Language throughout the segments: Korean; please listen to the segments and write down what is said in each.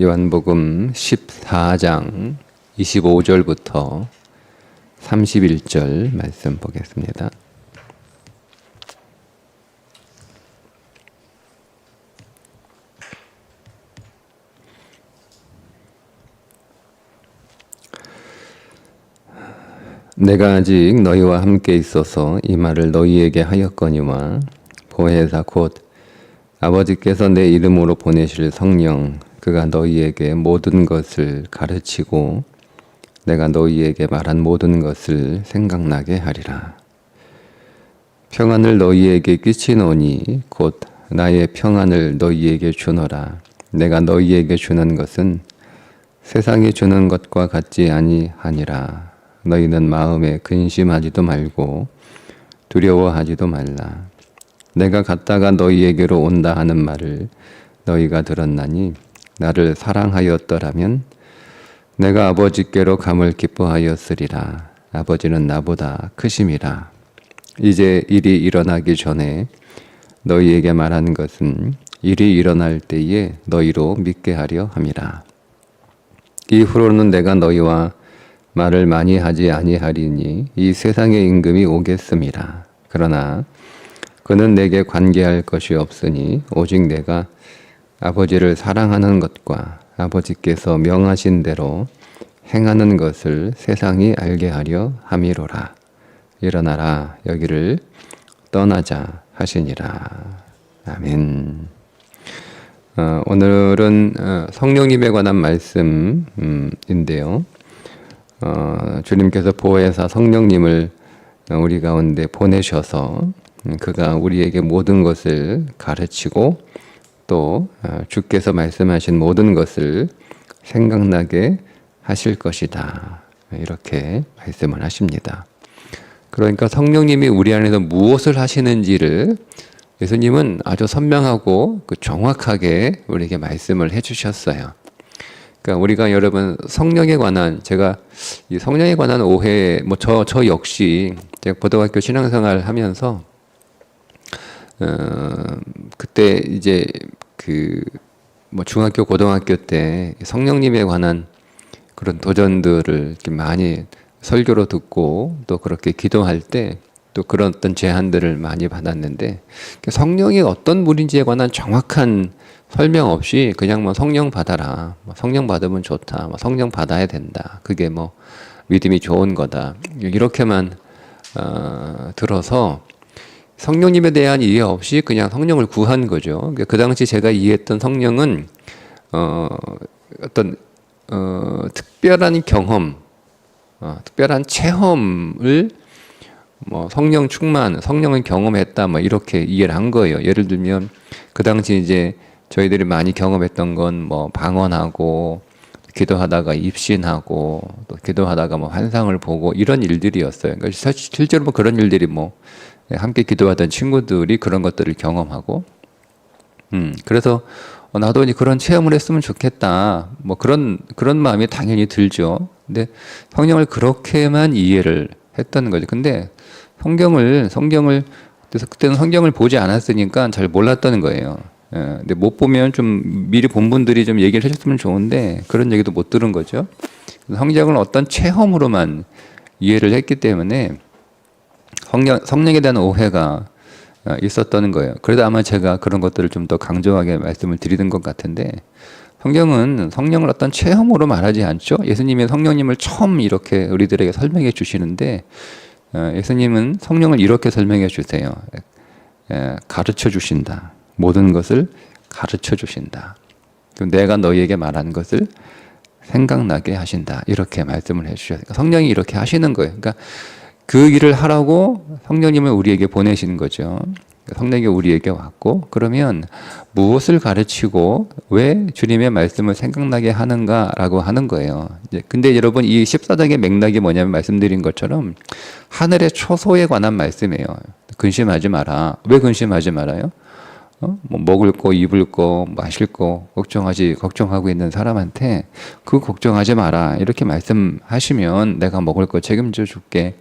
요한복음 14장 25절부터 31절 말씀 보겠습니다. 내가 아직 너희와 함께 있어서 이 말을 너희에게 하였거니와 보혜사 곧 아버지께서 내 이름으로 보내실 성령 그가 너희에게 모든 것을 가르치고 내가 너희에게 말한 모든 것을 생각나게 하리라. 평안을 너희에게 끼치노니 곧 나의 평안을 너희에게 주노라. 내가 너희에게 주는 것은 세상이 주는 것과 같지 아니하니라. 너희는 마음에 근심하지도 말고 두려워하지도 말라. 내가 갔다가 너희에게로 온다 하는 말을 너희가 들었나니 나를 사랑하였더라면 내가 아버지께로 감을 기뻐하였으리라. 아버지는 나보다 크심이라. 이제 일이 일어나기 전에 너희에게 말한 것은 일이 일어날 때에 너희로 믿게 하려 함이라. 이후로는 내가 너희와 말을 많이 하지 아니하리니 이 세상의 임금이 오겠음이라. 그러나 그는 내게 관계할 것이 없으니 오직 내가 아버지를 사랑하는 것과 아버지께서 명하신 대로 행하는 것을 세상이 알게 하려 함이로라. 일어나라 여기를 떠나자 하시니라. 아멘. 오늘은 성령님에 관한 말씀인데요. 주님께서 보혜사 성령님을 우리 가운데 보내셔서 그가 우리에게 모든 것을 가르치고 또 주께서 말씀하신 모든 것을 생각나게 하실 것이다. 이렇게 말씀을 하십니다. 그러니까 성령님이 우리 안에서 무엇을 하시는지를 예수님은 아주 선명하고 정확하게 우리에게 말씀을 해주셨어요. 그러니까 우리가 여러분 성령에 관한 제가 이 성령에 관한 오해 저 역시 제가 고등학교 신앙생활 하면서 그때 이제 중학교 고등학교 때 성령님에 관한 그런 도전들을 이렇게 많이 설교로 듣고 또 그렇게 기도할 때 또 그런 어떤 제안들을 많이 받았는데 성령이 어떤 분인지에 관한 정확한 설명 없이 그냥 성령 받아라, 성령 받으면 좋다, 성령 받아야 된다, 그게 믿음이 좋은 거다 이렇게만 들어서 성령님에 대한 이해 없이 그냥 성령을 구한 거죠. 그 당시 제가 이해했던 성령은 어떤 특별한 경험, 특별한 체험을 성령 충만, 성령을 경험했다 이렇게 이해를 한 거예요. 예를 들면 그 당시 이제 저희들이 많이 경험했던 건 방언하고 기도하다가 입신하고 또 기도하다가 환상을 보고 이런 일들이었어요. 그러니까 실제로 그런 일들이 함께 기도하던 친구들이 그런 것들을 경험하고 그래서 나도 그런 체험을 했으면 좋겠다 그런 마음이 당연히 들죠. 근데 성령을 그렇게만 이해를 했던 거죠. 근데 성경을 그래서 그때는 성경을 보지 않았으니까 잘 몰랐던 거예요. 근데 못 보면 좀 미리 본 분들이 좀 얘기를 해줬으면 좋은데 그런 얘기도 못 들은 거죠. 성경을 어떤 체험으로만 이해를 했기 때문에 성령에 대한 오해가 있었던 거예요. 그래도 아마 제가 그런 것들을 좀 더 강조하게 말씀을 드리는 것 같은데 성경은 성령을 어떤 체험으로 말하지 않죠. 예수님이 성령님을 처음 이렇게 우리들에게 설명해 주시는데 예수님은 성령을 이렇게 설명해 주세요. 가르쳐 주신다. 모든 것을 가르쳐 주신다. 내가 너희에게 말한 것을 생각나게 하신다. 이렇게 말씀을 해주셔서 성령이 이렇게 하시는 거예요. 그러니까 그 일을 하라고 성령님을 우리에게 보내신 거죠. 성령이 우리에게 왔고 그러면 무엇을 가르치고 왜 주님의 말씀을 생각나게 하는가라고 하는 거예요. 근데 여러분 이 14장의 맥락이 뭐냐면 말씀드린 것처럼 하늘의 초소에 관한 말씀이에요. 근심하지 마라. 왜 근심하지 말아요? 먹을 거, 입을 거, 마실 거 걱정하고 있는 사람한테 그 걱정하지 마라 이렇게 말씀하시면 내가 먹을 거 책임져 줄게.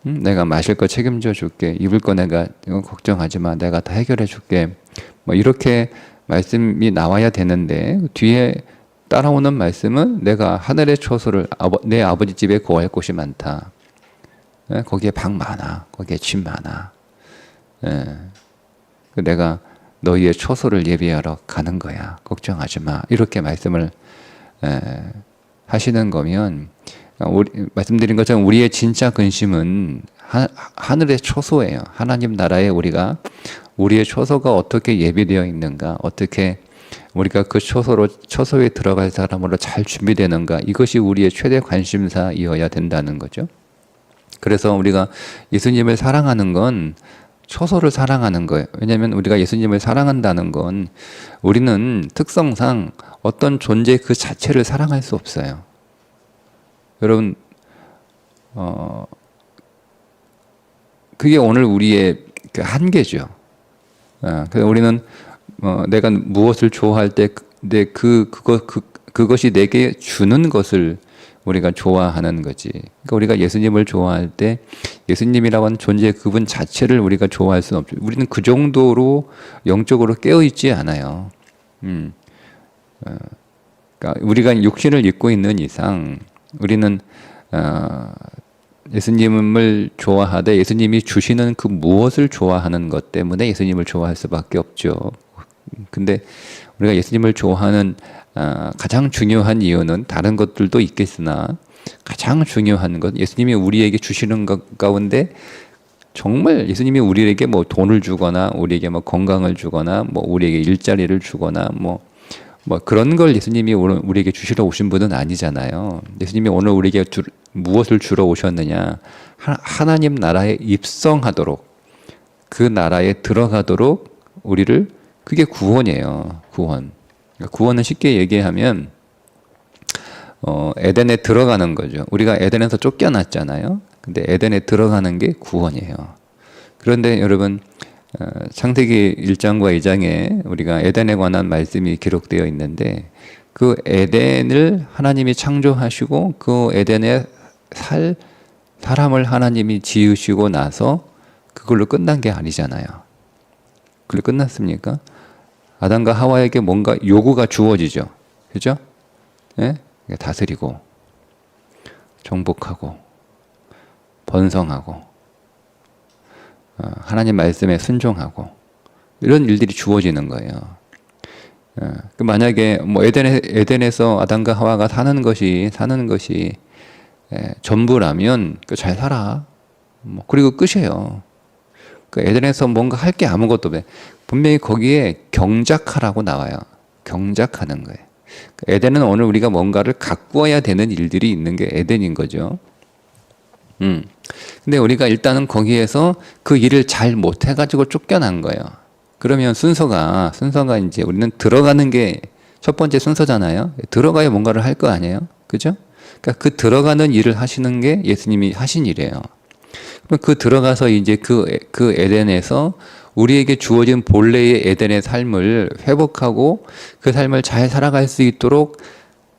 내가 마실 거 책임져 줄게. 입을 거 내가 걱정하지 마. 내가 다 해결해 줄게. 이렇게 말씀이 나와야 되는데 뒤에 따라오는 말씀은 내가 하늘의 초소를 내 아버지 집에 거할 곳이 많다. 예? 거기에 방 많아. 거기에 집 많아. 예. 내가 너희의 초소를 예비하러 가는 거야. 걱정하지 마. 이렇게 말씀을 하시는 거면 말씀드린 것처럼 우리의 진짜 근심은 하늘의 초소예요. 하나님 나라에 우리의 초소가 어떻게 예비되어 있는가, 어떻게 우리가 그 초소에 들어갈 사람으로 잘 준비되는가, 이것이 우리의 최대 관심사이어야 된다는 거죠. 그래서 우리가 예수님을 사랑하는 건 초소를 사랑하는 거예요. 왜냐하면 우리가 예수님을 사랑한다는 건 우리는 특성상 어떤 존재 그 자체를 사랑할 수 없어요. 여러분, 그게 오늘 우리의 그 한계죠. 그래서 우리는 내가 무엇을 좋아할 때 그것이 내게 주는 것을 우리가 좋아하는 거지. 그러니까 우리가 예수님을 좋아할 때 예수님이라고 하는 존재 그분 자체를 우리가 좋아할 수는 없죠. 우리는 그 정도로 영적으로 깨어 있지 않아요. 그러니까 우리가 육신을 입고 있는 이상 우리는 예수님을 좋아하되 예수님이 주시는 그 무엇을 좋아하는 것 때문에 예수님을 좋아할 수밖에 없죠. 근데 우리가 예수님을 좋아하는 가장 중요한 이유는 다른 것들도 있겠으나 가장 중요한 것, 예수님이 우리에게 주시는 것 가운데 정말 예수님이 우리에게 뭐 돈을 주거나 우리에게 뭐 건강을 주거나 뭐 우리에게 일자리를 주거나 뭐 그런 걸 예수님이 오늘 우리에게 주시러 오신 분은 아니잖아요. 예수님이 오늘 우리에게 무엇을 주러 오셨느냐? 하나님 나라에 입성하도록, 그 나라에 들어가도록 우리를, 그게 구원이에요. 구원. 구원은 쉽게 얘기하면 에덴에 들어가는 거죠. 우리가 에덴에서 쫓겨났잖아요. 근데 에덴에 들어가는 게 구원이에요. 그런데 여러분, 창세기 1장과 2장에 우리가 에덴에 관한 말씀이 기록되어 있는데 그 에덴을 하나님이 창조하시고 그 에덴에 살 사람을 하나님이 지으시고 나서 그걸로 끝난 게 아니잖아요. 그걸로 끝났습니까? 아담과 하와에게 뭔가 요구가 주어지죠. 그죠? 예? 다스리고 정복하고 번성하고 하나님 말씀에 순종하고 이런 일들이 주어지는 거예요. 만약에 뭐 에덴에서 아담과 하와가 사는 것이 전부라면 잘 살아. 그리고 끝이에요. 에덴에서 뭔가 할 게 아무것도 없어요. 분명히 거기에 경작하라고 나와요. 경작하는 거예요. 에덴은 오늘 우리가 뭔가를 가꾸어야 되는 일들이 있는 게 에덴인 거죠. 근데 우리가 일단은 거기에서 그 일을 잘 못해가지고 쫓겨난 거예요. 그러면 순서가 이제 우리는 들어가는 게 첫 번째 순서잖아요. 들어가야 뭔가를 할 거 아니에요. 그죠? 그러니까 그 들어가는 일을 하시는 게 예수님이 하신 일이에요. 그럼 그 들어가서 이제 그 에덴에서 우리에게 주어진 본래의 에덴의 삶을 회복하고 그 삶을 잘 살아갈 수 있도록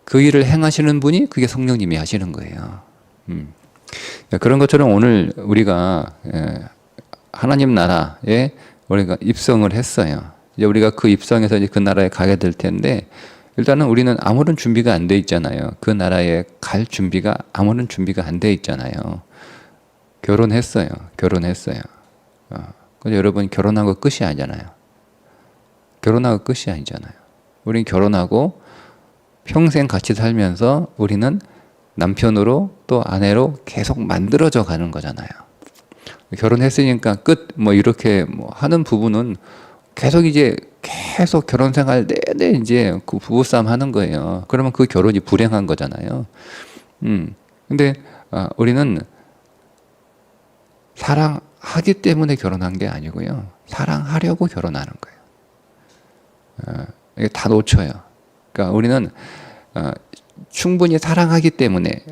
그 일을 행하시는 분이 그게 성령님이 하시는 거예요. 그런 것처럼 오늘 우리가 하나님 나라에 우리가 입성을 했어요. 이제 우리가 그 입성해서 이제 그 나라에 가게 될 텐데 일단은 우리는 아무런 준비가 안 돼 있잖아요. 그 나라에 갈 준비가 아무런 준비가 안 돼 있잖아요. 결혼했어요. 근데 여러분 결혼하고 끝이 아니잖아요. 결혼하고 끝이 아니잖아요. 우린 결혼하고 평생 같이 살면서 우리는 남편으로 또 아내로 계속 만들어져 가는 거잖아요. 결혼했으니까 끝 이렇게 하는 부부는 계속 결혼 생활 내내 이제 그 부부싸움 하는 거예요. 그러면 그 결혼이 불행한 거잖아요. 근데 우리는 사랑하기 때문에 결혼한 게 아니고요. 사랑하려고 결혼하는 거예요. 이게 다 놓쳐요. 그러니까 우리는 충분히 사랑하기 때문에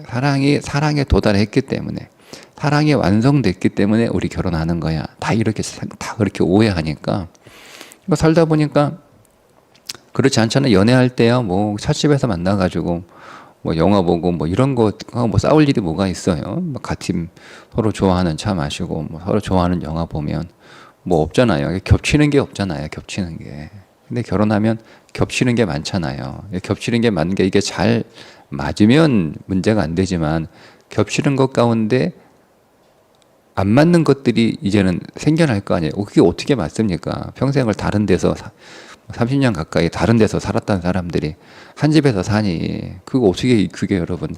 사랑에 도달했기 때문에 사랑이 완성됐기 때문에 우리 결혼하는 거야. 다 그렇게 오해하니까 살다 보니까 그렇지 않잖아요. 연애할 때야 찻집에서 만나가지고 영화 보고 이런 거 싸울 일이 뭐가 있어요. 같이 서로 좋아하는 차 마시고 서로 좋아하는 영화 보면 없잖아요. 겹치는 게 없잖아요. 겹치는 게. 근데 결혼하면 겹치는 게 많잖아요. 겹치는 게 많은 게 이게 잘 맞으면 문제가 안 되지만 겹치는 것 가운데 안 맞는 것들이 이제는 생겨날 거 아니에요. 그게 어떻게 맞습니까? 평생을 다른 데서 30년 가까이 다른 데서 살았던 사람들이 한 집에서 사니 그거 어떻게 그게 여러분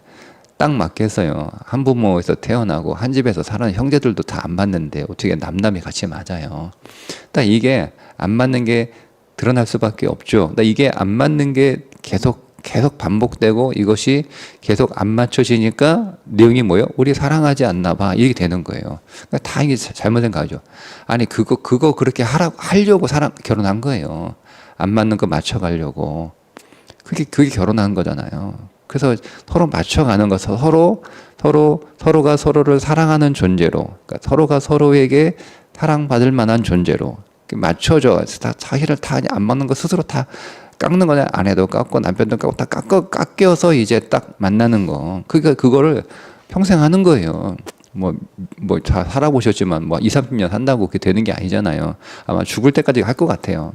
딱 맞겠어요. 한 부모에서 태어나고 한 집에서 사는 형제들도 다 안 맞는데 어떻게 남남이 같이 맞아요. 딱 이게 안 맞는 게 드러날 수밖에 없죠. 이게 안 맞는 게 계속 반복되고 이것이 계속 안 맞춰지니까 내용이 뭐예요? 우리 사랑하지 않나 봐. 이렇게 되는 거예요. 그러니까 다 이게 잘못된 거죠. 아니 그거 그렇게 하려고 결혼한 거예요. 안 맞는 거 맞춰가려고. 그게 결혼한 거잖아요. 그래서 서로 맞춰가는 거, 서로가 서로를 사랑하는 존재로, 그러니까 서로가 서로에게 사랑받을 만한 존재로 맞춰줘. 자기를 다 안 맞는 거 스스로 다 깎는 거냐? 아내도 깎고 남편도 깎고 다 깎여서 이제 딱 만나는 거. 그거를 평생 하는 거예요. 다 살아보셨지만 2, 30년 산다고 그렇게 되는 게 아니잖아요. 아마 죽을 때까지 할 것 같아요.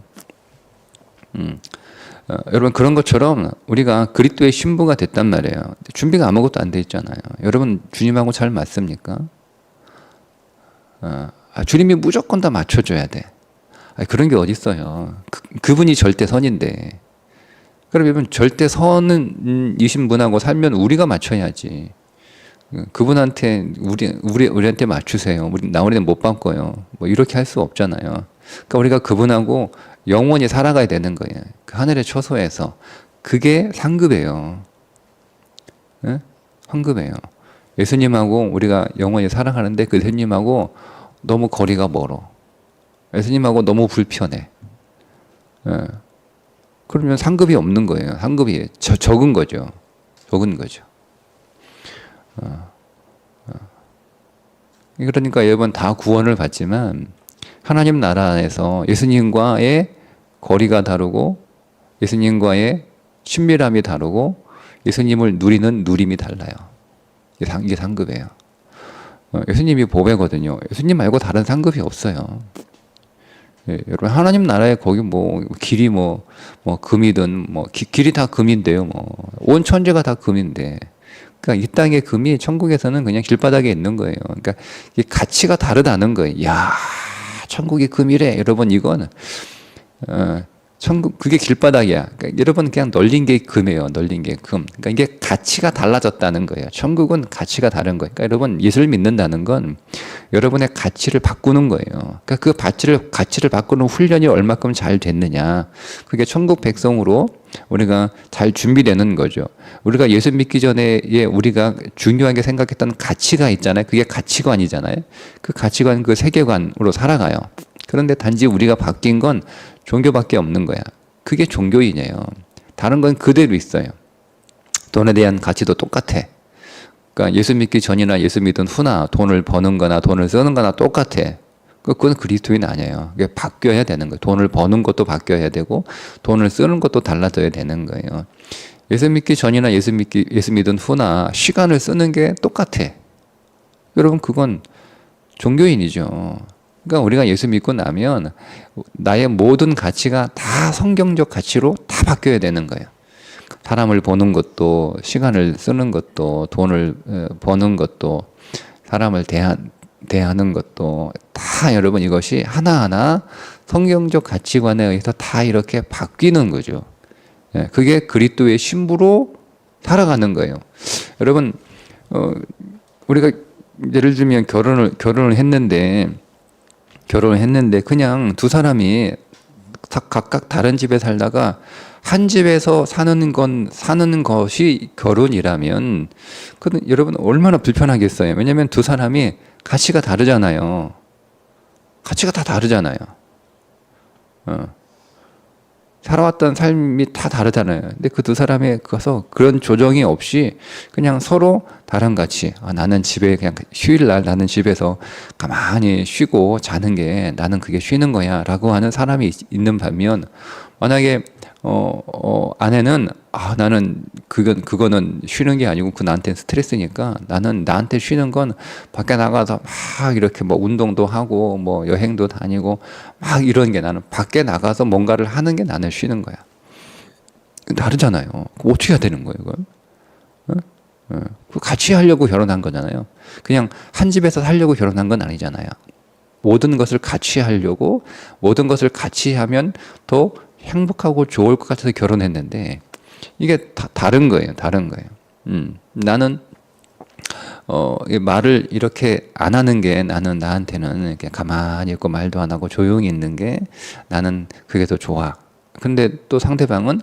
여러분 그런 것처럼 우리가 그리스도의 신부가 됐단 말이에요. 준비가 아무것도 안 돼 있잖아요. 여러분 주님하고 잘 맞습니까? 주님이 무조건 다 맞춰줘야 돼. 그런 게 어딨어요. 그분이 절대선인데. 그럼 여러분 절대선은 이신 분하고 살면 우리가 맞춰야지. 그분한테 우리한테 맞추세요. 우리는 못 바꿔요. 이렇게 할 수 없잖아요. 그러니까 우리가 그분하고 영원히 살아가야 되는 거예요. 그 하늘의 처소에서. 그게 상급이에요. 네? 상급이에요. 예수님하고 우리가 영원히 사랑하는데 그 예수님하고 너무 거리가 멀어. 예수님하고 너무 불편해. 네. 그러면 상급이 없는 거예요. 상급이 적은 거죠. 적은 거죠. 그러니까 여러분 다 구원을 받지만 하나님 나라 안에서 예수님과의 거리가 다르고 예수님과의 친밀함이 다르고 예수님을 누리는 누림이 달라요. 이게 상급이에요. 예수님이 보배거든요. 예수님 말고 다른 상급이 없어요. 예, 여러분 하나님 나라에 거기 길이 금이든 길이 다 금인데요. 온 천지가 다 금인데. 그러니까 이 땅의 금이 천국에서는 그냥 길바닥에 있는 거예요. 그러니까 이 가치가 다르다는 거예요. 야, 천국이 금이래. 여러분 이건 천국 그게 길바닥이야. 그러니까 여러분 그냥 널린 게 금이에요. 널린 게 금. 그러니까 이게 가치가 달라졌다는 거예요. 천국은 가치가 다른 거예요. 그러니까 여러분 예수를 믿는다는 건 여러분의 가치를 바꾸는 거예요. 그러니까 그 가치를 바꾸는 훈련이 얼마큼 잘 됐느냐. 그게 천국 백성으로 우리가 잘 준비되는 거죠. 우리가 예수 믿기 전에 우리가 중요하게 생각했던 가치가 있잖아요. 그게 가치관이잖아요. 그 가치관, 그 세계관으로 살아가요. 그런데 단지 우리가 바뀐 건 종교밖에 없는 거야. 그게 종교인이에요. 다른 건 그대로 있어요. 돈에 대한 가치도 똑같아. 그러니까 예수 믿기 전이나 예수 믿은 후나 돈을 버는 거나 돈을 쓰는 거나 똑같아. 그건 그리스도인 아니에요. 그게 바뀌어야 되는 거예요. 돈을 버는 것도 바뀌어야 되고 돈을 쓰는 것도 달라져야 되는 거예요. 예수 믿기 전이나 예수 믿은 후나 시간을 쓰는 게 똑같아. 여러분 그건 종교인이죠. 그러니까 우리가 예수 믿고 나면 나의 모든 가치가 다 성경적 가치로 다 바뀌어야 되는 거예요. 사람을 보는 것도 시간을 쓰는 것도 돈을 버는 것도 사람을 대하는 것도 다 여러분 이것이 하나하나 성경적 가치관에 의해서 다 이렇게 바뀌는 거죠. 그게 그리스도의 신부로 살아가는 거예요. 여러분 우리가 예를 들면 결혼을 했는데 그냥 두 사람이 각각 다른 집에 살다가 한 집에서 사는 것이 결혼이라면 그건 여러분 얼마나 불편하겠어요. 왜냐하면 두 사람이 가치가 다르잖아요. 가치가 다 다르잖아요. 살아왔던 삶이 다 다르잖아요. 근데 그 두 사람이 가서 그런 조정이 없이 그냥 서로 다른 가치. 나는 집에 그냥 휴일날 나는 집에서 가만히 쉬고 자는 게 나는 그게 쉬는 거야 라고 하는 사람이 있는 반면 만약에 아내는 나는 그거는 쉬는 게 아니고 그 나한테는 스트레스니까 나는 나한테 쉬는 건 밖에 나가서 막 이렇게 뭐 운동도 하고 뭐 여행도 다니고 막 이런 게 나는 밖에 나가서 뭔가를 하는 게 나는 쉬는 거야. 다르잖아요. 그럼 어떻게 해야 되는 거예요, 이건? 같이 하려고 결혼한 거잖아요. 그냥 한 집에서 살려고 결혼한 건 아니잖아요. 모든 것을 같이 하려고 모든 것을 같이 하면 더 행복하고 좋을 것 같아서 결혼했는데 이게 다른 거예요. 다른 거예요. 나는 이 말을 이렇게 안 하는 게 나는 나한테는 이렇게 가만히 있고 말도 안 하고 조용히 있는 게 나는 그게 더 좋아. 근데 또 상대방은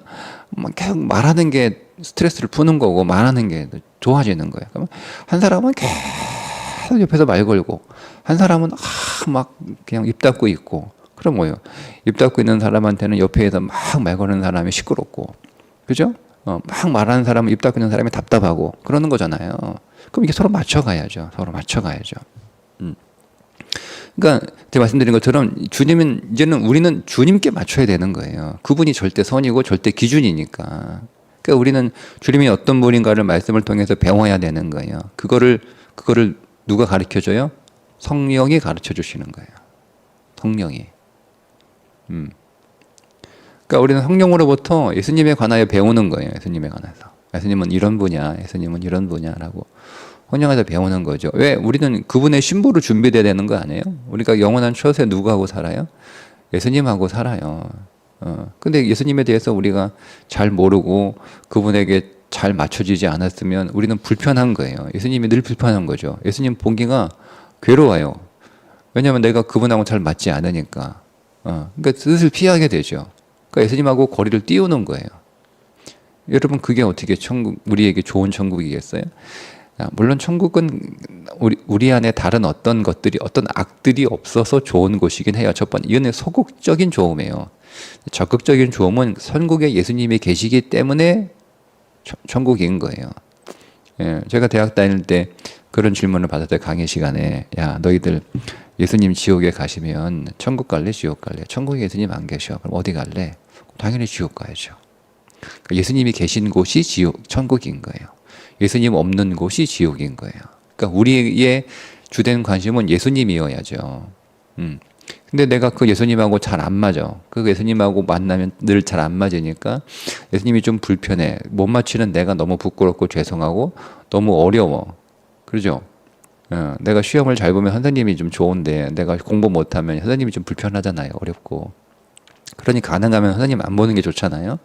막 계속 말하는 게 스트레스를 푸는 거고 말하는 게 좋아지는 거예요. 그러면 한 사람은 계속 옆에서 말 걸고 한 사람은 막 그냥 입 닫고 있고 그럼 뭐예요? 입 닫고 있는 사람한테는 옆에서 막 말 거는 사람이 시끄럽고 그죠? 막 말하는 사람은 입 닫고 있는 사람이 답답하고 그러는 거잖아요. 그럼 이게 서로 맞춰가야죠. 서로 맞춰가야죠. 그러니까 제가 말씀드린 것처럼 주님은 이제는 우리는 주님께 맞춰야 되는 거예요. 그분이 절대 선이고 절대 기준이니까. 그러니까 우리는 주님이 어떤 분인가를 말씀을 통해서 배워야 되는 거예요. 그거를 누가 가르쳐 줘요? 성령이 가르쳐 주시는 거예요. 성령이. 그러니까 우리는 성령으로부터 예수님에 관하여 배우는 거예요. 예수님에 관해서. 예수님은 이런 분이야. 예수님은 이런 분이야라고 성령에서 배우는 거죠. 왜? 우리는 그분의 신부로 준비돼야 되는 거 아니에요? 우리가 영원한 추억에 누구하고 살아요? 예수님하고 살아요. 근데 예수님에 대해서 우리가 잘 모르고 그분에게 잘 맞춰지지 않았으면 우리는 불편한 거예요. 예수님이 늘 불편한 거죠. 예수님 보기가 괴로워요. 왜냐하면 내가 그분하고 잘 맞지 않으니까. 그러니까 슬슬 피하게 되죠. 그러니까 예수님하고 거리를 띄우는 거예요. 여러분 그게 어떻게 우리에게 좋은 천국이겠어요? 물론 천국은 우리 안에 다른 어떤 것들이 어떤 악들이 없어서 좋은 곳이긴 해요. 첫 번째 이거는 소극적인 좋음이에요. 적극적인 좋음은 천국에 예수님이 계시기 때문에 천국인 거예요. 예, 제가 대학 다닐 때 그런 질문을 받았어요. 강의 시간에 야 너희들 예수님 지옥에 가시면 천국 갈래 지옥 갈래? 천국에 예수님 안 계셔. 그럼 어디 갈래? 당연히 지옥 가야죠. 예수님이 계신 곳이 천국인 거예요. 예수님 없는 곳이 지옥인 거예요. 그러니까 우리의 주된 관심은 예수님이어야죠. 근데 내가 그 예수님하고 잘 안 맞아. 그 예수님하고 만나면 늘 잘 안 맞으니까 예수님이 좀 불편해. 못 맞추는 내가 너무 부끄럽고 죄송하고 너무 어려워. 그러죠? 내가 시험을 잘 보면 선생님이 좀 좋은데 내가 공부 못하면 선생님이 좀 불편하잖아요. 어렵고. 그러니 가능하면 선생님 안 보는 게 좋잖아요.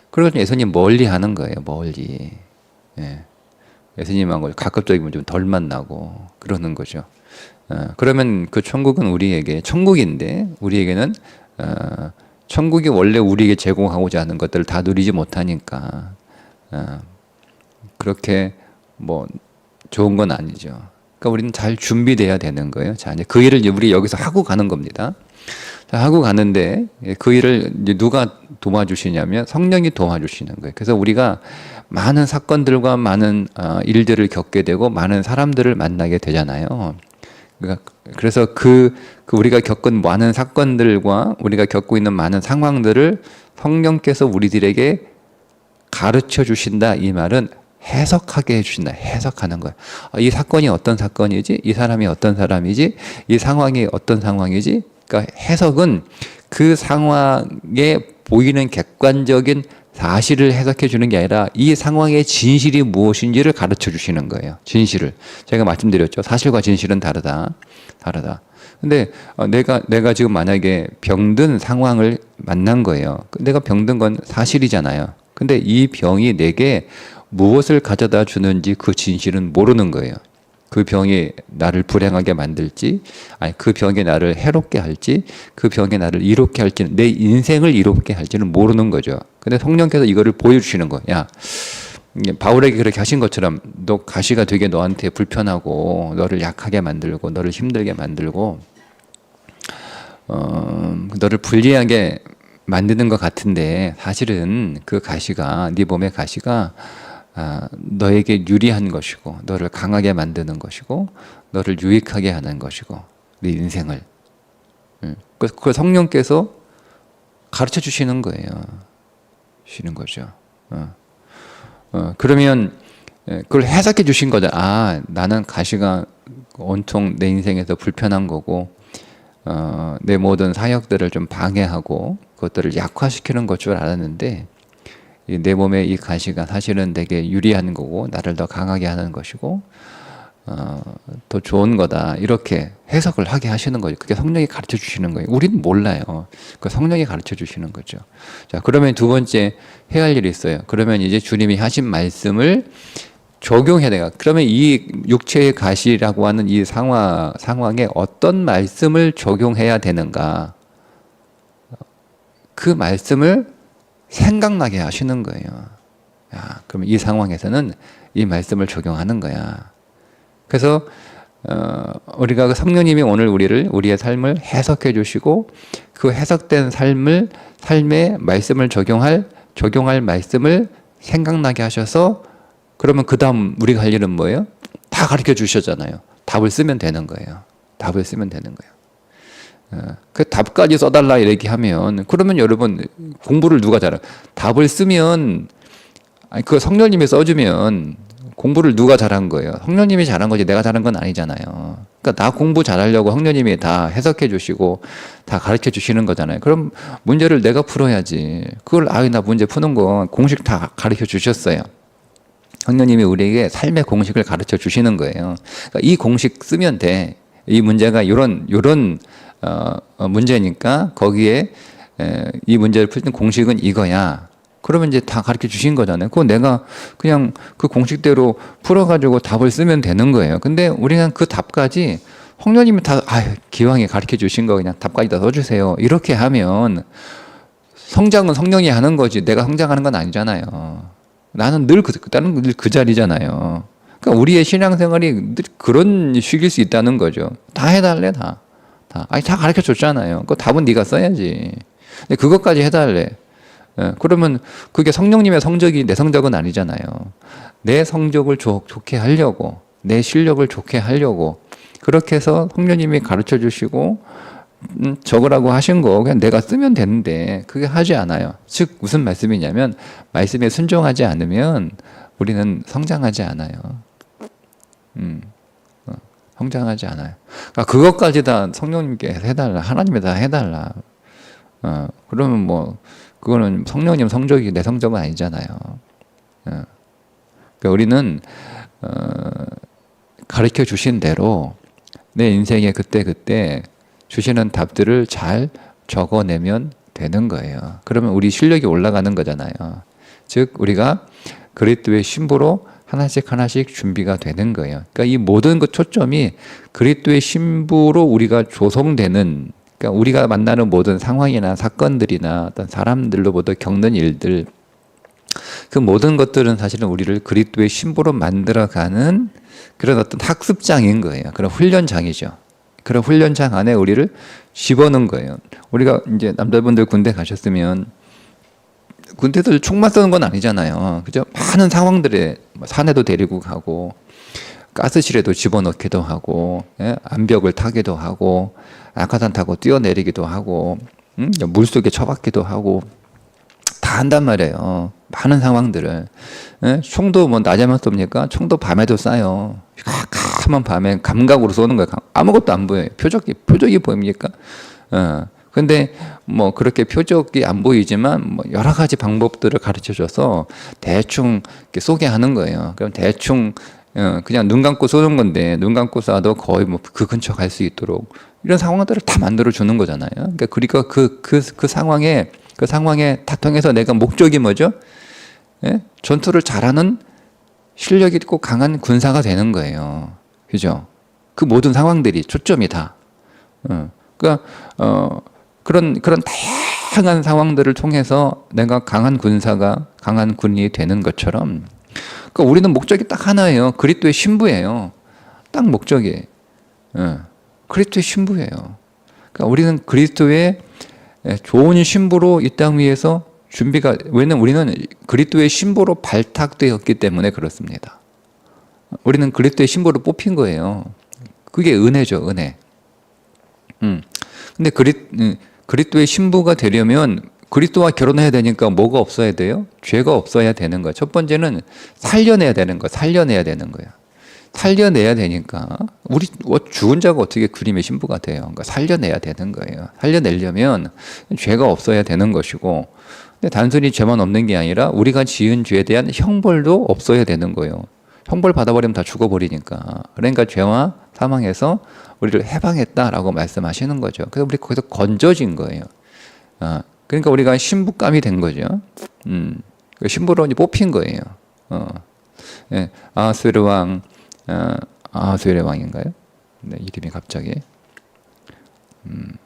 그러니까 예수님 멀리 하는 거예요. 멀리. 예. 예수님하고 가급적이면 좀 덜 만나고 그러는 거죠. 그러면 그 천국은 우리에게 천국인데 우리에게는 천국이 원래 우리에게 제공하고자 하는 것들을 다 누리지 못하니까 그렇게 뭐 좋은 건 아니죠. 그러니까 우리는 잘 준비돼야 되는 거예요. 자, 이제 그 일을 우리 여기서 하고 가는 겁니다. 자, 하고 가는데 그 일을 이제 누가 도와주시냐면 성령이 도와주시는 거예요. 그래서 우리가 많은 사건들과 많은 일들을 겪게 되고 많은 사람들을 만나게 되잖아요. 그래서 우리가 겪은 많은 사건들과 우리가 겪고 있는 많은 상황들을 성령께서 우리들에게 가르쳐 주신다. 이 말은 해석하게 해주신다. 해석하는 거예요. 이 사건이 어떤 사건이지? 이 사람이 어떤 사람이지? 이 상황이 어떤 상황이지? 그러니까 해석은 그 상황에 보이는 객관적인 사실을 해석해 주는 게 아니라 이 상황의 진실이 무엇인지를 가르쳐 주시는 거예요. 진실을. 제가 말씀드렸죠. 사실과 진실은 다르다. 근데 내가 지금 만약에 병든 상황을 만난 거예요. 내가 병든 건 사실이잖아요. 근데 이 병이 내게 무엇을 가져다 주는지 그 진실은 모르는 거예요. 그 병이 나를 불행하게 만들지, 아니 그 병이 나를 해롭게 할지, 그 병이 나를 이롭게 할지는 내 인생을 이롭게 할지는 모르는 거죠. 근데 성령께서 이거를 보여주시는 거야. 야, 바울에게 그렇게 하신 것처럼 너 가시가 되게 너한테 불편하고 너를 약하게 만들고 너를 힘들게 만들고 너를 불리하게 만드는 것 같은데 사실은 그 가시가 네 몸의 가시가 너에게 유리한 것이고 너를 강하게 만드는 것이고 너를 유익하게 하는 것이고 네 인생을 그 성령께서 가르쳐 주시는 거예요. 주시는 거죠. 그러면 그걸 해석해 주신 거죠. 아, 나는 가시가 온통 내 인생에서 불편한 거고, 내 모든 사역들을 좀 방해하고 그것들을 약화시키는 것 줄 알았는데, 내 몸에 이 가시가 사실은 되게 유리한 거고 나를 더 강하게 하는 것이고 더 좋은 거다, 이렇게 해석을 하게 하시는 거죠. 그게 성령이 가르쳐 주시는 거예요. 우리는 몰라요. 그 성령이 가르쳐 주시는 거죠. 자, 그러면 두 번째 해야 할 일이 있어요. 그러면 이제 주님이 하신 말씀을 적용해야 돼요. 그러면 이 육체의 가시라고 하는 이 상황에 어떤 말씀을 적용해야 되는가, 그 말씀을 생각나게 하시는 거예요. 야, 그럼 이 상황에서는 이 말씀을 적용하는 거야. 그래서 우리가 성령님이 오늘 우리의 삶을 해석해 주시고, 그 해석된 삶의 말씀을 적용할 말씀을 생각나게 하셔서, 그러면 그 다음 우리가 할 일은 뭐예요? 다 가르쳐 주셨잖아요. 답을 쓰면 되는 거예요. 답을 쓰면 되는 거예요. 그 답까지 써달라 이렇게 하면, 그러면 여러분 공부를 누가 잘해? 답을 쓰면, 그 성령님이 써주면 공부를 누가 잘한 거예요? 성령님이 잘한 거지 내가 잘한 건 아니잖아요. 그러니까 나 공부 잘하려고 성령님이 다 해석해 주시고 다 가르쳐 주시는 거잖아요. 그럼 문제를 내가 풀어야지. 그걸 나 문제 푸는 거 공식 다 가르쳐 주셨어요. 성령님이 우리에게 삶의 공식을 가르쳐 주시는 거예요. 그러니까 이 공식 쓰면 돼. 이 문제가 이런 문제니까 거기에 이 문제를 풀 때 공식은 이거야. 그러면 이제 다 가르쳐 주신 거잖아요. 그거 내가 그냥 그 공식대로 풀어가지고 답을 쓰면 되는 거예요. 근데 우리는 그 답까지 성령님이 다 기왕에 가르쳐 주신 거 그냥 답까지 다 써주세요, 이렇게 하면 성장은 성령이 하는 거지 내가 성장하는 건 아니잖아요. 나는 늘 그 자리잖아요. 그러니까 우리의 신앙생활이 늘 그런 식일 수 있다는 거죠. 다 해달래, 다 가르쳐 줬잖아요. 그 답은 네가 써야지. 근데 그것까지 해달래. 그러면 그게 성령님의 성적이 내 성적은 아니잖아요. 내 성적을 좋게 하려고, 내 실력을 좋게 하려고 그렇게 해서 성령님이 가르쳐 주시고 적으라고 하신 거 그냥 내가 쓰면 되는데 그게 하지 않아요. 즉 무슨 말씀이냐면, 말씀에 순종하지 않으면 우리는 성장하지 않아요. 성장하지 않아요. 그러니까 그것까지 다 성령님께 해달라, 하나님이 다 해달라. 그러면 뭐 그거는 성령님 성적이 내 성적은 아니잖아요. 그러니까 우리는 가르쳐 주신 대로 내 인생에 그때 주시는 답들을 잘 적어내면 되는 거예요. 그러면 우리 실력이 올라가는 거잖아요. 즉 우리가 그리스도의 신부로 하나씩 준비가 되는 거예요. 그러니까 이 모든 그 초점이 그리스도의 신부로 우리가 조성되는, 그러니까 우리가 만나는 모든 상황이나 사건들이나 어떤 사람들로부터 겪는 일들, 그 모든 것들은 사실은 우리를 그리스도의 신부로 만들어가는 그런 어떤 학습장인 거예요. 그런 훈련장이죠. 그런 훈련장 안에 우리를 집어넣은 거예요. 우리가 이제 남자분들 군대 가셨으면 군대들 총만 쏘는 건 아니잖아요. 그죠? 많은 상황들에 산에도 데리고 가고 가스실에도 집어넣기도 하고, 암벽을 타기도 하고, 낙하산 타고 뛰어내리기도 하고, 물속에 처박기도 하고 다 한단 말이에요. 많은 상황들을. 총도 뭐 낮에만 쏩니까? 총도 밤에도 쏴요. 까만 밤에 감각으로 쏘는 거예요. 아무것도 안 보여요. 표적이 보입니까? 근데 뭐 그렇게 표적이 안 보이지만 뭐 여러 가지 방법들을 가르쳐 줘서 대충 이렇게 쏘게 하는 거예요. 그럼 대충 그냥 눈 감고 쏘는 건데, 눈 감고 쏴도 거의 뭐 그 근처 갈 수 있도록 이런 상황들을 다 만들어 주는 거잖아요. 그러니까 그 상황에 다 통해서 내가 목적이 뭐죠? 전투를 잘하는 실력 있고 강한 군사가 되는 거예요. 그죠? 그 모든 상황들이 초점이 다. 그러니까 그런 다양한 상황들을 통해서 내가 강한 군이 되는 것처럼, 그러니까 우리는 목적이 딱 하나예요. 그리스도의 신부예요. 딱 목적이. 그리스도의 신부예요. 그러니까 우리는 그리스도의 좋은 신부로 이 땅 위에서 왜냐면 우리는 그리스도의 신부로 발탁되었기 때문에 그렇습니다. 우리는 그리스도의 신부로 뽑힌 거예요. 그게 은혜죠, 은혜. 근데 그리스도의 신부가 되려면 그리스도와 결혼해야 되니까 뭐가 없어야 돼요? 죄가 없어야 되는 거예요. 첫 번째는 살려내야 되는 거예요. 살려내야 되는 거예요. 살려내야 되니까 우리 죽은 자가 어떻게 그림의 신부가 돼요? 그러니까 살려내야 되는 거예요. 살려내려면 죄가 없어야 되는 것이고, 근데 단순히 죄만 없는 게 아니라 우리가 지은 죄에 대한 형벌도 없어야 되는 거예요. 형벌 받아버리면 다 죽어버리니까. 그러니까 죄와 사망에서 우리를 해방했다라고 말씀하시는 거죠. 그래서 우리 거기서 건져진 거예요. 그러니까 우리가 신부감이 된 거죠. 신부로 이제 뽑힌 거예요. 예, 아하수에르 왕, 아하수에르 왕인가요? 네, 이름이 갑자기.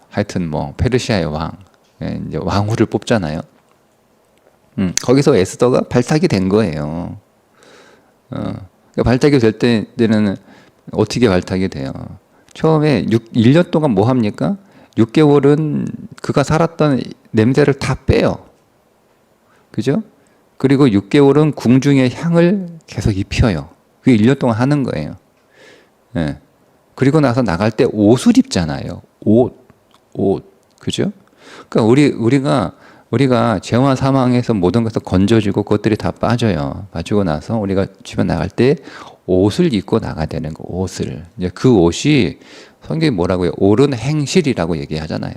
하여튼 뭐 페르시아의 왕, 예, 이제 왕후를 뽑잖아요. 거기서 에스더가 발탁이 된 거예요. 그러니까 발탁이 될 때는 어떻게 발탁이 돼요? 처음에 1년 동안 뭐 합니까? 6개월은 그가 살았던 냄새를 다 빼요. 그죠? 그리고 6개월은 궁중의 향을 계속 입혀요. 그게 1년 동안 하는 거예요. 예. 그리고 나서 나갈 때 옷을 입잖아요. 옷. 그죠? 그러니까 우리가 죄와 사망에서 모든 것을 건져지고 그것들이 다 빠져요. 빠지고 나서 우리가 집에 나갈 때 옷을 입고 나가야 되는 거, 옷을. 이제 그 옷이 성경이 뭐라고요? 옳은 행실이라고 얘기하잖아요.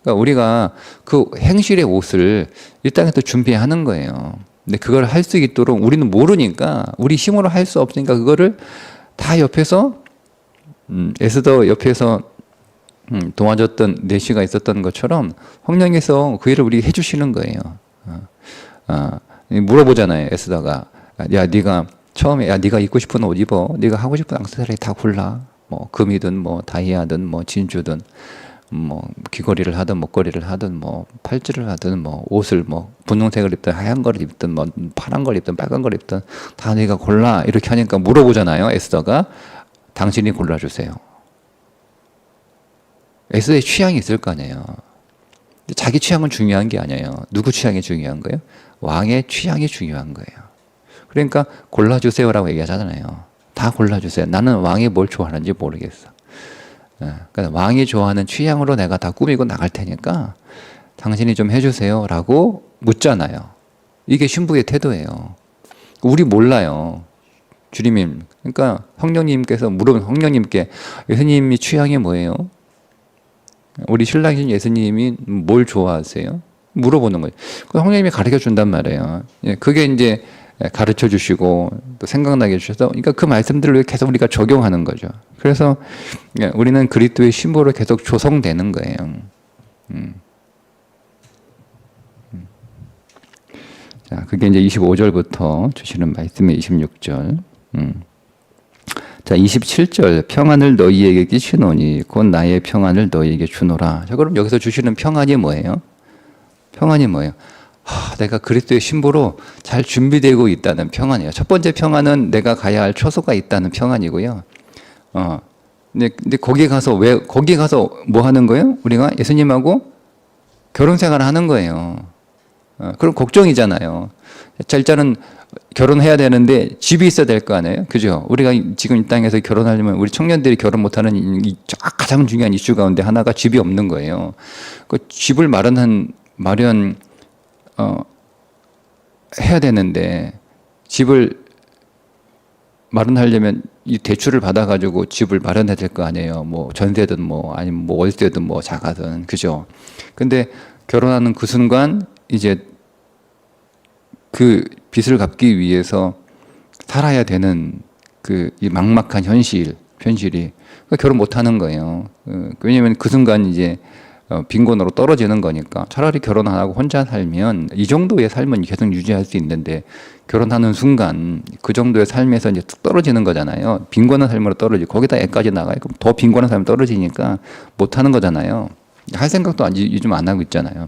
그러니까 우리가 그 행실의 옷을 이 땅에서 준비하는 거예요. 근데 그걸 할 수 있도록 우리는 모르니까, 우리 힘으로 할 수 없으니까 그거를 다 옆에서 에스더 옆에서 도와줬던 내시가 있었던 것처럼 성령께서 그 일을 우리 해주시는 거예요. 물어보잖아요, 에스더가. 야, 네가 처음에 네가 입고 싶은 옷 입어. 네가 하고 싶은 액세서리 다 골라. 뭐 금이든 뭐 다이아든 뭐 진주든 뭐 귀걸이를 하든 목걸이를 하든 뭐 팔찌를 하든 뭐 옷을 뭐 분홍색을 입든 하얀 걸 입든 뭐 파란 걸 입든 빨간 걸 입든 다 네가 골라. 이렇게 하니까 물어보잖아요, 에스더가. 당신이 골라주세요. 에스더의 취향이 있을 거 아니에요. 자기 취향은 중요한 게 아니에요. 누구 취향이 중요한 거예요? 왕의 취향이 중요한 거예요. 그러니까 골라주세요라고 얘기하잖아요. 다 골라주세요. 나는 왕이 뭘 좋아하는지 모르겠어. 그러니까 왕이 좋아하는 취향으로 내가 다 꾸미고 나갈 테니까 당신이 좀 해주세요라고 묻잖아요. 이게 신부의 태도예요. 우리 몰라요. 주님님, 그러니까 성령님께서 물어본 성령님께 예수님이 취향이 뭐예요? 우리 신랑이신 예수님이 뭘 좋아하세요? 물어보는 거예요. 그 성령님이 가르쳐 준단 말이에요. 그게 이제 가르쳐 주시고 또 생각나게 해주셔서, 그러니까 그 말씀들을 계속 우리가 적용하는 거죠. 그래서 우리는 그리스도의 신부로 계속 조성되는 거예요. 자, 그게 이제 25절부터 주시는 말씀의 26절. 자, 27절. 평안을 너희에게 끼치노니 곧 나의 평안을 너희에게 주노라. 자, 그럼 여기서 주시는 평안이 뭐예요? 평안이 뭐예요? 내가 그리스도의 신부로 잘 준비되고 있다는 평안이에요. 첫 번째 평안은 내가 가야 할 처소가 있다는 평안이고요. 근데 거기 가서 뭐 하는 거예요? 우리가 예수님하고 결혼 생활을 하는 거예요. 그럼 걱정이잖아요. 자, 일단은 결혼해야 되는데 집이 있어야 될 거 아니에요? 그죠? 우리가 지금 이 땅에서 결혼하려면 우리 청년들이 결혼 못하는 가장 중요한 이슈 가운데 하나가 집이 없는 거예요. 그 집을 해야 되는데 집을 마련하려면 이 대출을 받아가지고 집을 마련해야 될 거 아니에요. 뭐 전세든 뭐 아니면 뭐 월세든 뭐 자가든, 그죠? 근데 결혼하는 그 순간 이제 그 빚을 갚기 위해서 살아야 되는 이 막막한 현실이 그러니까 결혼 못 하는 거예요. 왜냐하면 그 순간 이제 빈곤으로 떨어지는 거니까 차라리 결혼 안 하고 혼자 살면 이 정도의 삶은 계속 유지할 수 있는데, 결혼하는 순간 그 정도의 삶에서 이제 뚝 떨어지는 거잖아요. 빈곤한 삶으로 떨어지고 거기다 애까지 나가요. 그럼 더 빈곤한 삶이 떨어지니까 못 하는 거잖아요. 할 생각도 요즘 안 하고 있잖아요.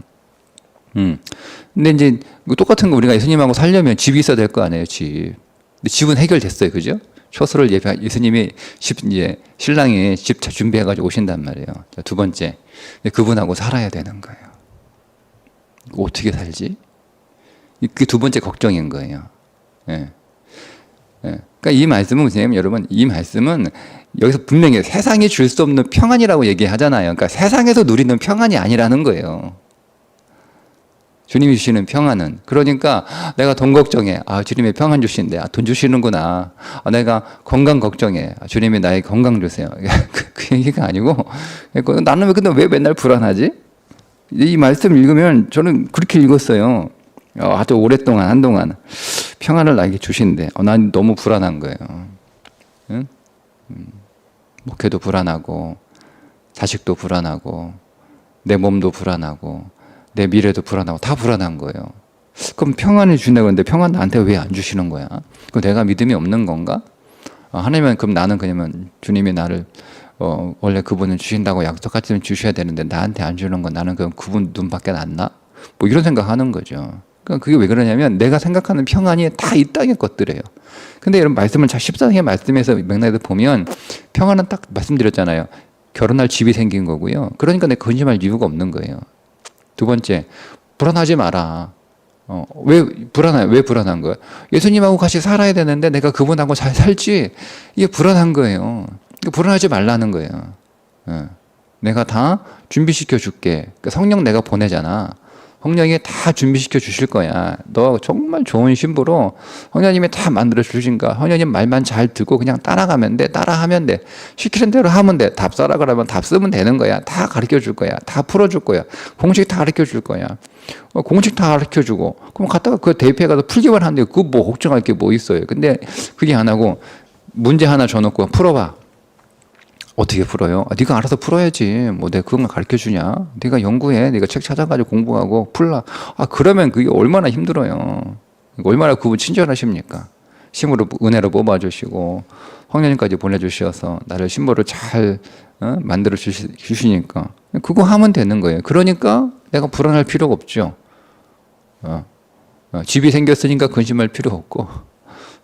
근데 이제 똑같은 거 우리가 예수님하고 살려면 집이 있어야 될 거 아니에요, 집. 근데 집은 해결됐어요, 그죠? 처소를 예수님이 이제 신랑이 집 준비해가지고 오신단 말이에요. 두 번째, 그분하고 살아야 되는 거예요. 어떻게 살지? 그게 두 번째 걱정인 거예요. 예. 그러니까 이 말씀은 무슨 여러분, 이 말씀은 여기서 분명히 세상이 줄 수 없는 평안이라고 얘기하잖아요. 그러니까 세상에서 누리는 평안이 아니라는 거예요. 주님이 주시는 평안은. 그러니까 내가 돈 걱정해. 주님이 평안 주시는데, 돈 주시는구나. 내가 건강 걱정해. 주님이 나의 건강 주세요. 그 얘기가 아니고, 나는 근데 왜 맨날 불안하지? 이 말씀 읽으면 저는 그렇게 읽었어요. 아주 오랫동안, 한동안. 평안을 나에게 주신대. 난 너무 불안한 거예요. 응? 목회도 불안하고, 자식도 불안하고, 내 몸도 불안하고, 내 미래도 불안하고, 다 불안한 거예요. 그럼 평안을 주신다고 하는데 평안 나한테 왜 안 주시는 거야? 그럼 내가 믿음이 없는 건가? 하나님은 그럼 나는 그냥 주님이 나를 원래 그분은 주신다고 약속하시면 주셔야 되는데 나한테 안 주는 건 나는 그럼 그분 눈밖에 안 나? 뭐 이런 생각하는 거죠. 그러니까 그게 왜 그러냐면 내가 생각하는 평안이 다 이 땅의 것들이에요. 근데 이런 말씀을 14장의 말씀에서 맥락에서 보면 평안은 딱 말씀드렸잖아요. 결혼할 집이 생긴 거고요. 그러니까 내가 근심할 이유가 없는 거예요. 두 번째, 불안하지 마라. 왜 불안한 거야? 예수님하고 같이 살아야 되는데 내가 그분하고 잘 살지? 이게 불안한 거예요. 불안하지 말라는 거예요. 내가 다 준비시켜 줄게. 성령 내가 보내잖아. 성령이 다 준비시켜 주실 거야. 너 정말 좋은 신부로 성령님이 다 만들어 주신가. 성령님 말만 잘 듣고 그냥 따라가면 돼. 따라하면 돼. 시키는 대로 하면 돼. 답 써라 그러면 답 쓰면 되는 거야. 다 가르쳐 줄 거야. 다 풀어 줄 거야. 공식 다 가르쳐 줄 거야. 공식 다 가르쳐 주고. 그럼 갔다가 그 대표에 가서 풀기만 하는데 그거 뭐 걱정할 게 뭐 있어요. 근데 그게 안 하고 문제 하나 줘놓고 풀어봐. 어떻게 풀어요? 네가 알아서 풀어야지. 뭐 내가 그것만 가르쳐 주냐? 네가 연구해. 네가 책 찾아가지고 공부하고 풀라. 그러면 그게 얼마나 힘들어요. 얼마나 그분 친절하십니까? 신부로 은혜로 뽑아주시고 성령님까지 보내주셔서 나를 신부로 잘 만들어 주시니까 그거 하면 되는 거예요. 그러니까 내가 불안할 필요가 없죠. 집이 생겼으니까 근심할 필요 없고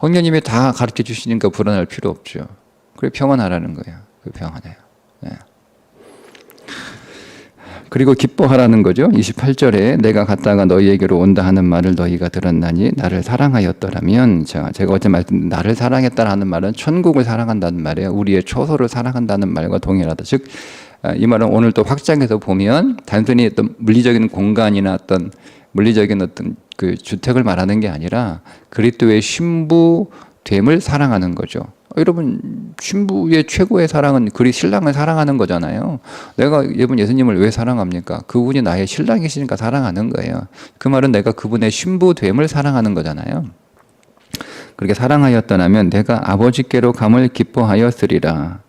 성령님이 다 가르쳐 주시니까 불안할 필요 없죠. 그래 평안하라는 거예요. 그 평안해요. 네. 그리고 기뻐하라는 거죠. 28절에 내가 갔다가 너희에게로 온다 하는 말을 너희가 들었나니 나를 사랑하였더라면 제가 어제 말씀 나를 사랑했다라는 말은 천국을 사랑한다는 말이에요. 우리의 처소를 사랑한다는 말과 동일하다. 즉 이 말은 오늘 또 확장해서 보면 단순히 어떤 물리적인 공간이나 어떤 물리적인 어떤 그 주택을 말하는 게 아니라 그리스도의 신부됨을 사랑하는 거죠. 여러분 신부의 최고의 사랑은 신랑을 사랑하는 거잖아요. 내가 여러분 예수님을 왜 사랑합니까? 그분이 나의 신랑이시니까 사랑하는 거예요. 그 말은 내가 그분의 신부됨을 사랑하는 거잖아요. 그렇게 사랑하였더라면 내가 아버지께로 감을 기뻐하였으리라.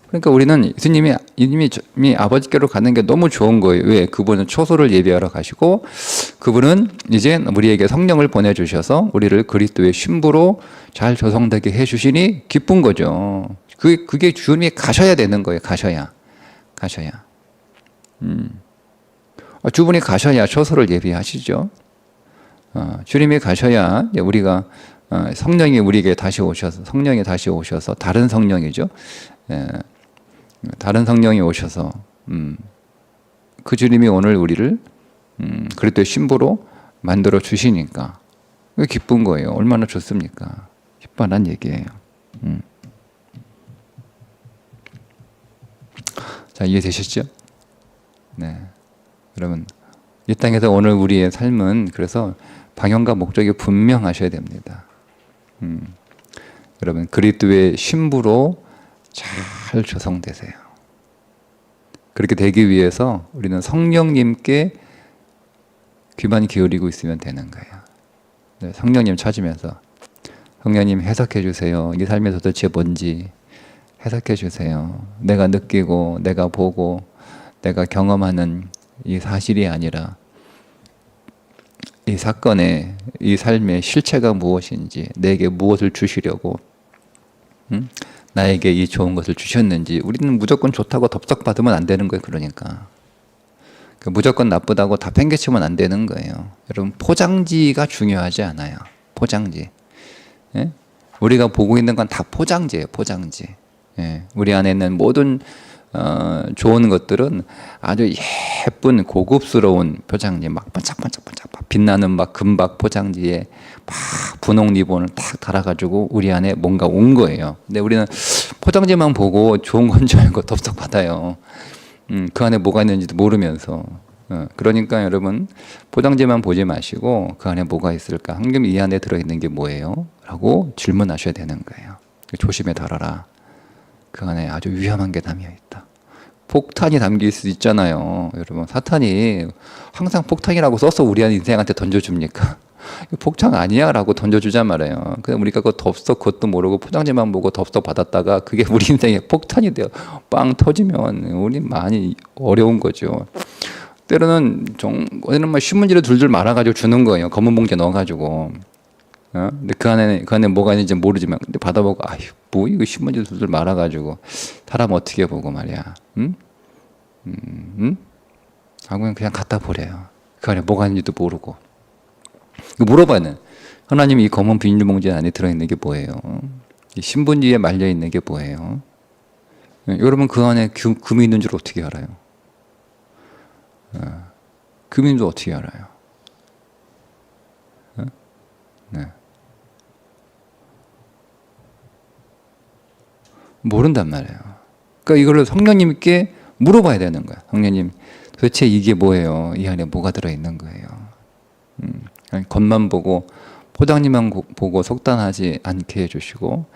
그러니까 우리는 예수님이 아버지께로 가는 게 너무 좋은 거예요. 왜? 그분은 초소를 예비하러 가시고 그분은 이제 우리에게 성령을 보내주셔서 우리를 그리스도의 신부로 잘 조성되게 해주시니 기쁜 거죠. 그게 주님이 가셔야 되는 거예요. 가셔야. 주분이 가셔야 초소를 예비하시죠. 주님이 가셔야 우리가 성령이 우리에게 다시 오셔서 다른 성령이죠. 다른 성령이 오셔서 그 주님이 오늘 우리를 그리스도의 신부로 만들어 주시니까 기쁜 거예요. 얼마나 좋습니까? 기뻐하는 얘기예요. 자, 이해되셨죠? 네. 여러분 이 땅에서 오늘 우리의 삶은 그래서 방향과 목적이 분명하셔야 됩니다. 여러분 그리스도의 신부로 잘 조성되세요. 그렇게 되기 위해서 우리는 성령님께 귀만 기울이고 있으면 되는 거예요. 네, 성령님 찾으면서 성령님 해석해 주세요. 이 삶이 도대체 뭔지 해석해 주세요. 내가 느끼고 내가 보고 내가 경험하는 이 사실이 아니라 이 사건의 이 삶의 실체가 무엇인지 내게 무엇을 주시려고 나에게 이 좋은 것을 주셨는지 우리는 무조건 좋다고 덥석받으면 안 되는 거예요. 그러니까 무조건 나쁘다고 다 팽개치면 안 되는 거예요. 여러분 포장지가 중요하지 않아요. 포장지. 예? 우리가 보고 있는 건 다 포장지예요. 포장지. 예. 우리 안에 있는 모든 좋은 것들은 아주 예쁜 고급스러운 포장지 막 반짝반짝반짝 빛나는 막 금박 포장지에 막 분홍 리본을 딱 달아가지고 우리 안에 뭔가 온 거예요. 근데 우리는 포장지만 보고 좋은 건 줄 알고 덥석 받아요. 그 안에 뭐가 있는지도 모르면서 그러니까 여러분 포장지만 보지 마시고 그 안에 뭐가 있을까? 황금 이 안에 들어있는 게 뭐예요? 라고 질문하셔야 되는 거예요. 조심해 다뤄라. 그 안에 아주 위험한 게 담겨 있다. 폭탄이 담길 수 있잖아요. 여러분 사탄이 항상 폭탄이라고 써서 우리 인생한테 던져줍니까? 폭탄 아니야 라고 던져주자 말이에요. 그럼 우리가 그 덥석 그것도 모르고 포장지만 보고 덥석 받았다가 그게 우리 인생에 폭탄이 돼요. 빵 터지면 우리 많이 어려운 거죠. 때로는 어디는 막 신문지를 둘둘 말아가지고 주는 거예요. 검은 봉지에 넣어가지고. 근데 그 안에 뭐가 있는지 모르지만, 근데 받아보고, 아휴, 뭐 이거 신문지 둘둘 말아가지고 사람 어떻게 보고 말이야, 응? 하고 그냥 갖다 버려요. 그 안에 뭐가 있는지도 모르고. 물어봐요. 하나님 이 검은 비닐봉지 안에 들어있는 게 뭐예요? 이 신문지에 말려 있는 게 뭐예요? 여러분 그 안에 금이 있는 줄 어떻게 알아요? 금인 줄 어떻게 알아요? 네. 모른단 말이에요. 그러니까 이거를 성령님께 물어봐야 되는 거야. 성령님, 도대체 이게 뭐예요? 이 안에 뭐가 들어있는 거예요? 겉만 보고 포장지만 보고 속단하지 않게 해주시고,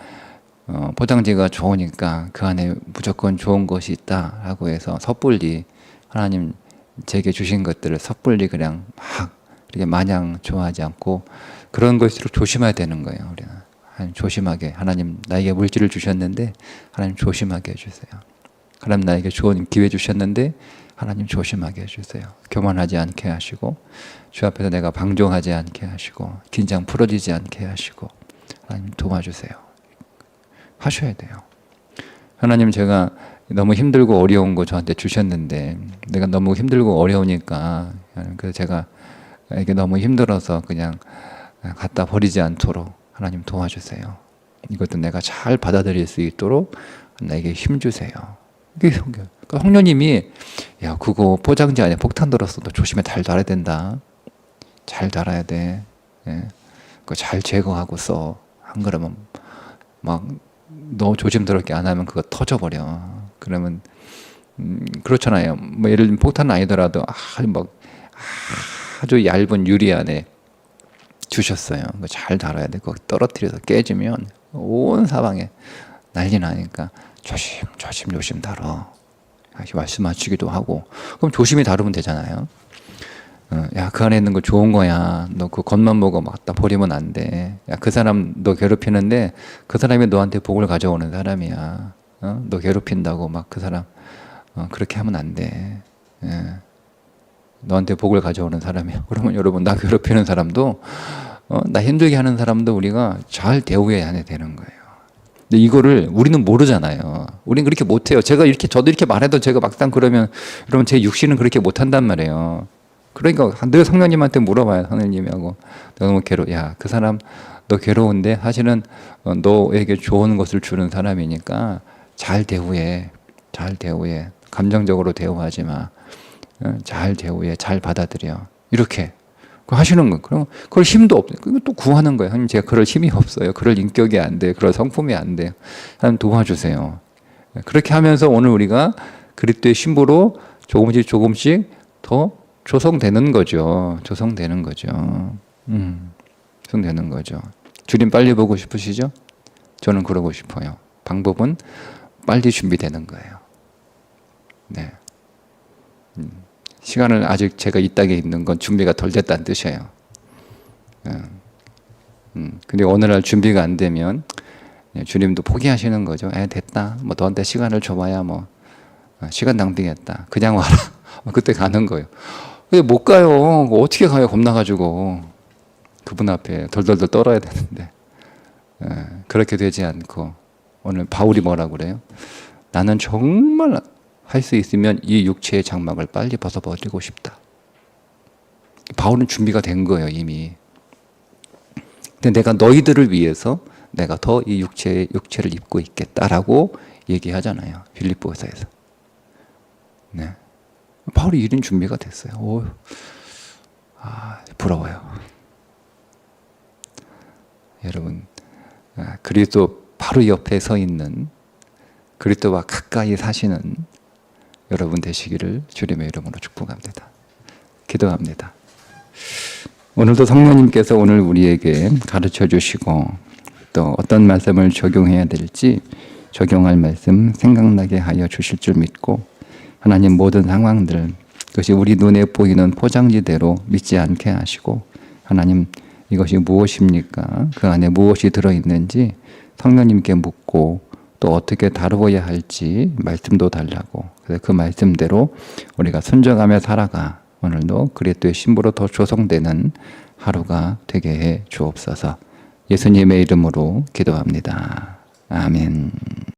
포장지가 좋으니까 그 안에 무조건 좋은 것이 있다라고 해서 섣불리 하나님 제게 주신 것들을 섣불리 그냥 막 이렇게 마냥 좋아하지 않고 그런 것일수록 조심해야 되는 거예요. 우리는 하나님 조심하게, 하나님 나에게 물질을 주셨는데 하나님 조심하게 해주세요. 하나님 나에게 좋은 기회 주셨는데 하나님 조심하게 해주세요. 교만하지 않게 하시고 주 앞에서 내가 방종하지 않게 하시고 긴장 풀어지지 않게 하시고 하나님 도와주세요. 하셔야 돼요. 하나님 제가 너무 힘들고 어려운 거 저한테 주셨는데 내가 너무 힘들고 어려우니까 그래서 제가 이게 너무 힘들어서 그냥 갖다 버리지 않도록 하나님 도와주세요. 이것도 내가 잘 받아들일 수 있도록 나에게 힘 주세요. 이게 성경. 그러니까 성령님이 야 그거 포장지 안에 폭탄 들었어. 너 조심해 잘 달아야 된다. 잘 달아야 돼. 예. 그거 잘 제거하고 써. 안 그러면 막 너 조심스럽게 안 하면 그거 터져버려. 그러면 그렇잖아요. 뭐 예를 들면 폭탄은 아니더라도 아주 얇은 유리 안에 주셨어요. 그거 잘 달아야 돼. 그거 떨어뜨려서 깨지면 온 사방에 난리 나니까 조심 다뤄. 말씀하시기도 하고. 그럼 조심히 다루면 되잖아요. 야, 그 안에 있는 거 좋은 거야. 너 그 겉만 보고 막 갖다 버리면 안 돼. 야, 그 사람 너 괴롭히는데 그 사람이 너한테 복을 가져오는 사람이야. 너 괴롭힌다고 막 그 사람 그렇게 하면 안 돼. 예. 너한테 복을 가져오는 사람이야. 그러면 여러분 나 괴롭히는 사람도 나 힘들게 하는 사람도 우리가 잘 대우해야 되는 거예요. 근데 이거를 우리는 모르잖아요. 우리는 그렇게 못해요. 저도 이렇게 말해도 제가 막상 그러면 여러분 제 육신은 그렇게 못한단 말이에요. 그러니까 늘 성령님한테 물어봐요. 성령님하고 너 너무 야, 그 사람 너 괴로운데 사실은 너에게 좋은 것을 주는 사람이니까 잘 대우해. 감정적으로 대우하지 마. 잘 대우해. 잘 받아들여. 이렇게 하시는 거예요. 그럼 그럴 힘도 없어요. 그거 또 구하는 거예요. 하나님 제가 그럴 힘이 없어요. 그럴 인격이 안 돼요. 그럴 성품이 안 돼요. 하나님 도와주세요. 그렇게 하면서 오늘 우리가 그리스도의 신부로 조금씩 더 조성되는 거죠. 조성되는 거죠. 주님 빨리 보고 싶으시죠? 저는 그러고 싶어요. 방법은 빨리 준비되는 거예요. 네. 시간을 아직 제가 이 땅에 있는 건 준비가 덜 됐다는 뜻이에요. 근데 어느 날 준비가 안 되면 주님도 포기하시는 거죠. 됐다. 뭐 너한테 시간을 줘봐야 뭐 시간 낭비겠다. 그냥 와라. 그때 가는 거예요. 근데 못 가요. 어떻게 가요? 겁나가지고 그분 앞에 덜덜덜 떨어야 되는데 그렇게 되지 않고 오늘 바울이 뭐라고 그래요? 나는 정말 할 수 있으면 이 육체의 장막을 빨리 벗어버리고 싶다. 바울은 준비가 된 거예요, 이미. 근데 내가 너희들을 위해서 내가 더 이 육체를 입고 있겠다라고 얘기하잖아요. 빌립보서에서. 네. 바울이 이런 준비가 됐어요. 오, 부러워요. 여러분, 그리스도 바로 옆에 서 있는 그리스도와 가까이 사시는 여러분 되시기를 주님의 이름으로 축복합니다. 기도합니다. 오늘도 성령님께서 오늘 우리에게 가르쳐 주시고 또 어떤 말씀을 적용해야 될지 적용할 말씀 생각나게 하여 주실 줄 믿고 하나님 모든 상황들 그것이 우리 눈에 보이는 포장지대로 믿지 않게 하시고 하나님 이것이 무엇입니까? 그 안에 무엇이 들어있는지 성령님께 묻고 또 어떻게 다루어야 할지 말씀도 달라고 그래서 그 말씀대로 우리가 순종하며 살아가 오늘도 그리스도의 신부로 더 조성되는 하루가 되게 해 주옵소서. 예수님의 이름으로 기도합니다. 아멘.